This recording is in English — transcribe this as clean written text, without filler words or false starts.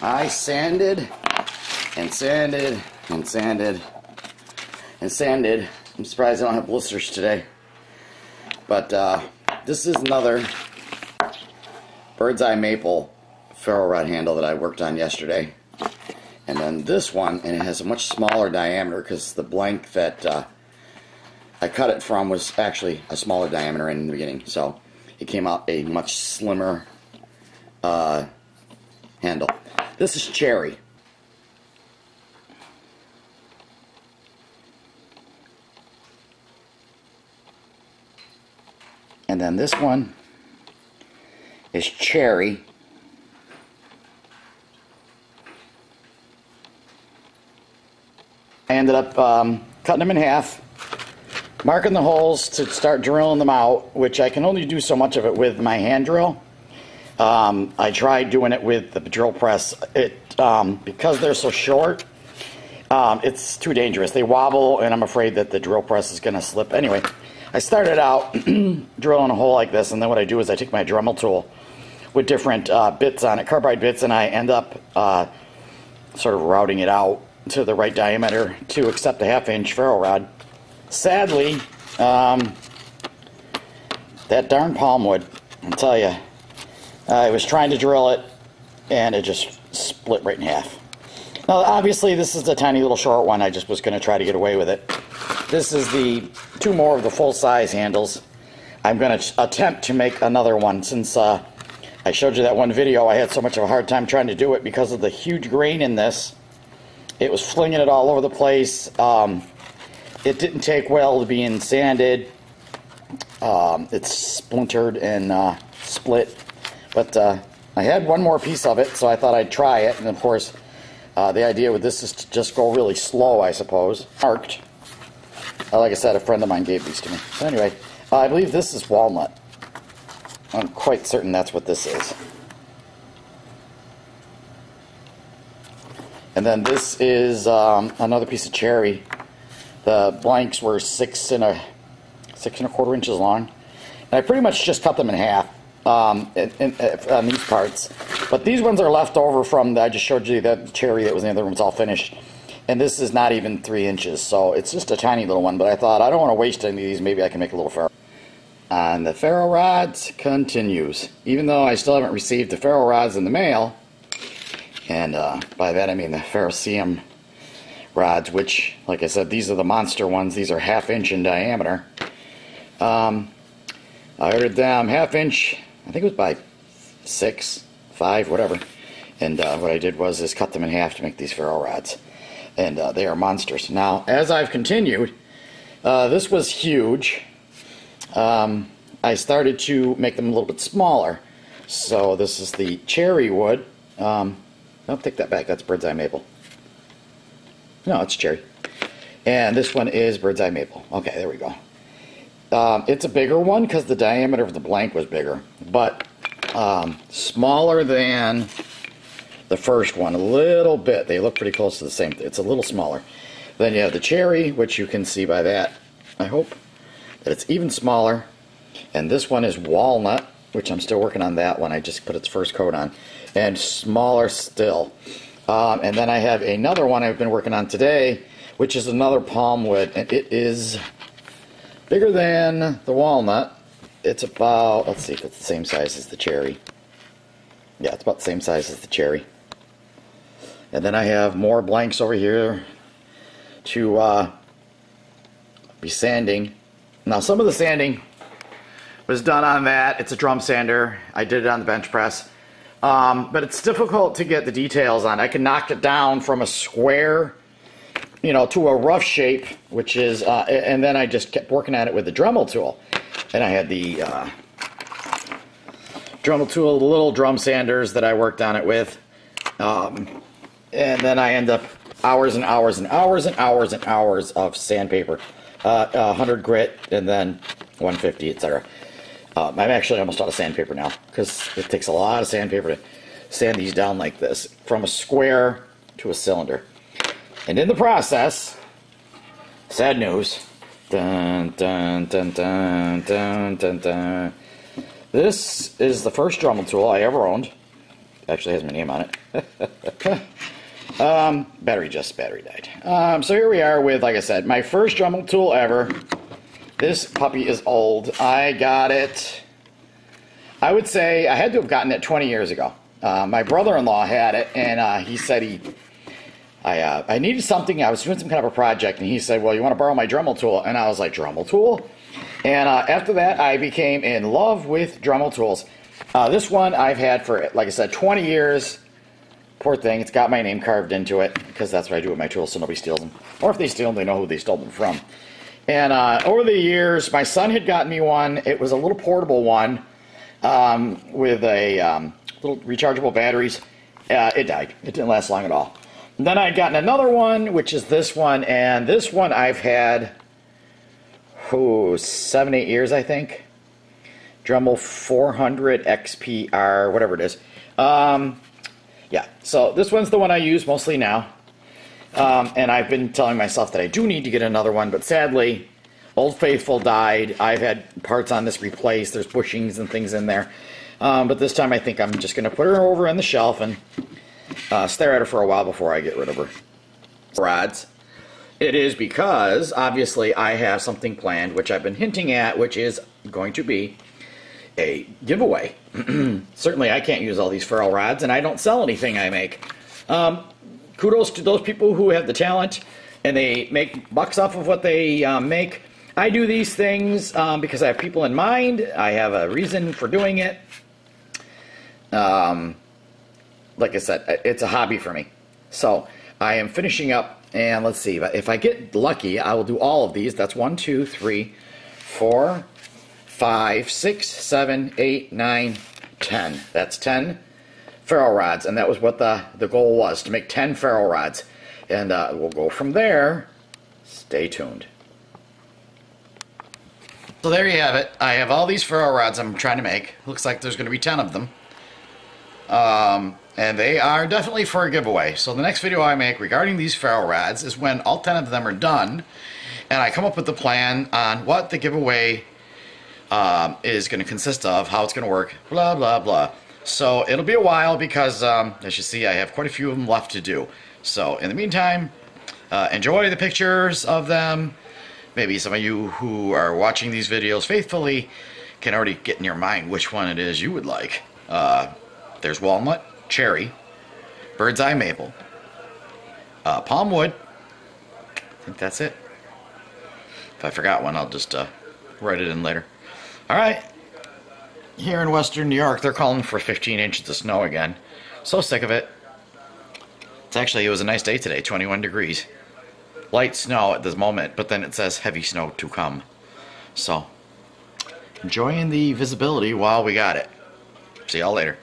I sanded and sanded and sanded and sanded. I'm surprised I don't have blisters today. But this is another Bird's Eye Maple ferro rod handle that I worked on yesterday. And then this one, and it has a much smaller diameter because the blank that I cut it from was actually a smaller diameter in the beginning. So it came out a much slimmer handle. This is cherry. And then this one is cherry. I ended up cutting them in half, marking the holes to start drilling them out, which I can only do so much of it with my hand drill. I tried doing it with the drill press. Because they're so short, it's too dangerous. They wobble, and I'm afraid that the drill press is going to slip. Anyway, I started out drilling a hole like this, and then what I do is I take my Dremel tool with different bits on it, carbide bits, and I end up sort of routing it out to the right diameter to accept a 1/2-inch ferro rod. Sadly, that darn palm wood, I'll tell you, I was trying to drill it, and it just split right in half. Now, obviously, this is a tiny little short one. I just was going to try to get away with it. This is the two more of the full-size handles. I'm going to attempt to make another one. Since I showed you that one video, I had so much of a hard time trying to do it because of the huge grain in this. It was flinging it all over the place. It didn't take well to being sanded. It's splintered and split. But I had one more piece of it, so I thought I'd try it. And of course, the idea with this is to just go really slow, I suppose. Marked. Like I said, a friend of mine gave these to me. So anyway, I believe this is walnut. I'm quite certain that's what this is. And then this is another piece of cherry. The blanks were 6 1/4 inches long. And I pretty much just cut them in half on these parts. But these ones are left over from, I just showed you that cherry that was in the other room. It's all finished. And this is not even 3 inches, so it's just a tiny little one. But I thought, I don't want to waste any of these. Maybe I can make a little ferro. And the ferro rods continues. Even though I still haven't received the ferro rods in the mail, and by that I mean the Ferrocerium rods, which, like I said, these are the monster ones. These are 1/2 inch in diameter. I ordered them 1/2 inch, I think it was by 6, 5, whatever. And what I did was cut them in half to make these ferro rods. And they are monsters. Now, as I've continued, this was huge. I started to make them a little bit smaller. So this is the cherry wood. I'll take that back. That's Bird's Eye Maple. No, it's cherry. And this one is Bird's Eye Maple. Okay, there we go. It's a bigger one because the diameter of the blank was bigger. But smaller than the first one. A little bit. They look pretty close to the same. It's a little smaller. Then you have the cherry, which you can see by that, I hope, that it's even smaller. And this one is walnut, which I'm still working on that one. I just put its first coat on. And smaller still. And then I have another one I've been working on today, which is another palm wood. And it is bigger than the walnut. It's about, let's see if it's the same size as the cherry. Yeah, it's about the same size as the cherry. And then I have more blanks over here to be sanding. Now, some of the sanding was done on that. It's a drum sander. I did it on the bench press. But it's difficult to get the details on. I can knock it down from a square, you know, to a rough shape, which is, and then I just kept working at it with the Dremel tool. And I had the Dremel tool, the little drum sanders that I worked on it with. And then I end up hours and hours and hours and hours and hours of sandpaper. 100 grit and then 150, etc. I'm actually almost out of sandpaper now because it takes a lot of sandpaper to sand these down like this from a square to a cylinder. And in the process, sad news. Dun, dun, dun, dun, dun, dun, dun. This is the first Dremel tool I ever owned. actually has my name on it. Battery died. So here we are with, like I said, my first Dremel tool ever. This puppy is old. I got it, I would say I had to have gotten it 20 years ago. My brother-in-law had it, and he said I needed something. I was doing some kind of a project, and he said, well, you want to borrow my Dremel tool? And I was like, Dremel tool? And after that, I became in love with Dremel tools. This one I've had for, like I said, 20 years. Poor thing, it's got my name carved into it, because that's what I do with my tools so nobody steals them. Or if they steal them, they know who they stole them from. And over the years, my son had gotten me one. It was a little portable one with a little rechargeable batteries. It died. It didn't last long at all. And then I'd gotten another one, which is this one, and this one I've had 7, 8 years, I think. Dremel 400 XPR, whatever it is. Yeah, so this one's the one I use mostly now. And I've been telling myself that I do need to get another one, but sadly, Old Faithful died. I've had parts on this replaced. There's bushings and things in there. But this time I think I'm just going to put her over on the shelf and stare at her for a while before I get rid of her. Rods. It is because, obviously, I have something planned, which I've been hinting at, which is going to be a giveaway. Certainly I can't use all these ferrule rods, and I don't sell anything I make. Kudos to those people who have the talent and they make bucks off of what they make. I do these things because I have people in mind. I have a reason for doing it. Like I said, it's a hobby for me. So I am finishing up, and let's see, if I get lucky, I will do all of these. That's 1, 2, 3, 4, 5, 6, 7, 8, 9, 10. That's 10 ferrule rods, and that was what the goal was, to make 10 ferrule rods. And we'll go from there. Stay tuned. So there you have it. I have all these ferrule rods I'm trying to make. Looks like there's going to be 10 of them. And they are definitely for a giveaway. So the next video I make regarding these ferrule rods is when all 10 of them are done, and I come up with the plan on what the giveaway is going to consist of, how it's going to work, blah, blah, blah. So it'll be a while because, as you see, I have quite a few of them left to do. So in the meantime, enjoy the pictures of them. Maybe some of you who are watching these videos faithfully can already get in your mind which one it is you would like. There's walnut, cherry, bird's eye maple, palm wood. I think that's it. If I forgot one, I'll just write it in later. Alright, here in western New York, they're calling for 15 inches of snow again. So sick of it. It was a nice day today, 21 degrees. Light snow at this moment, but then it says heavy snow to come. So, enjoying the visibility while we got it. See y'all later.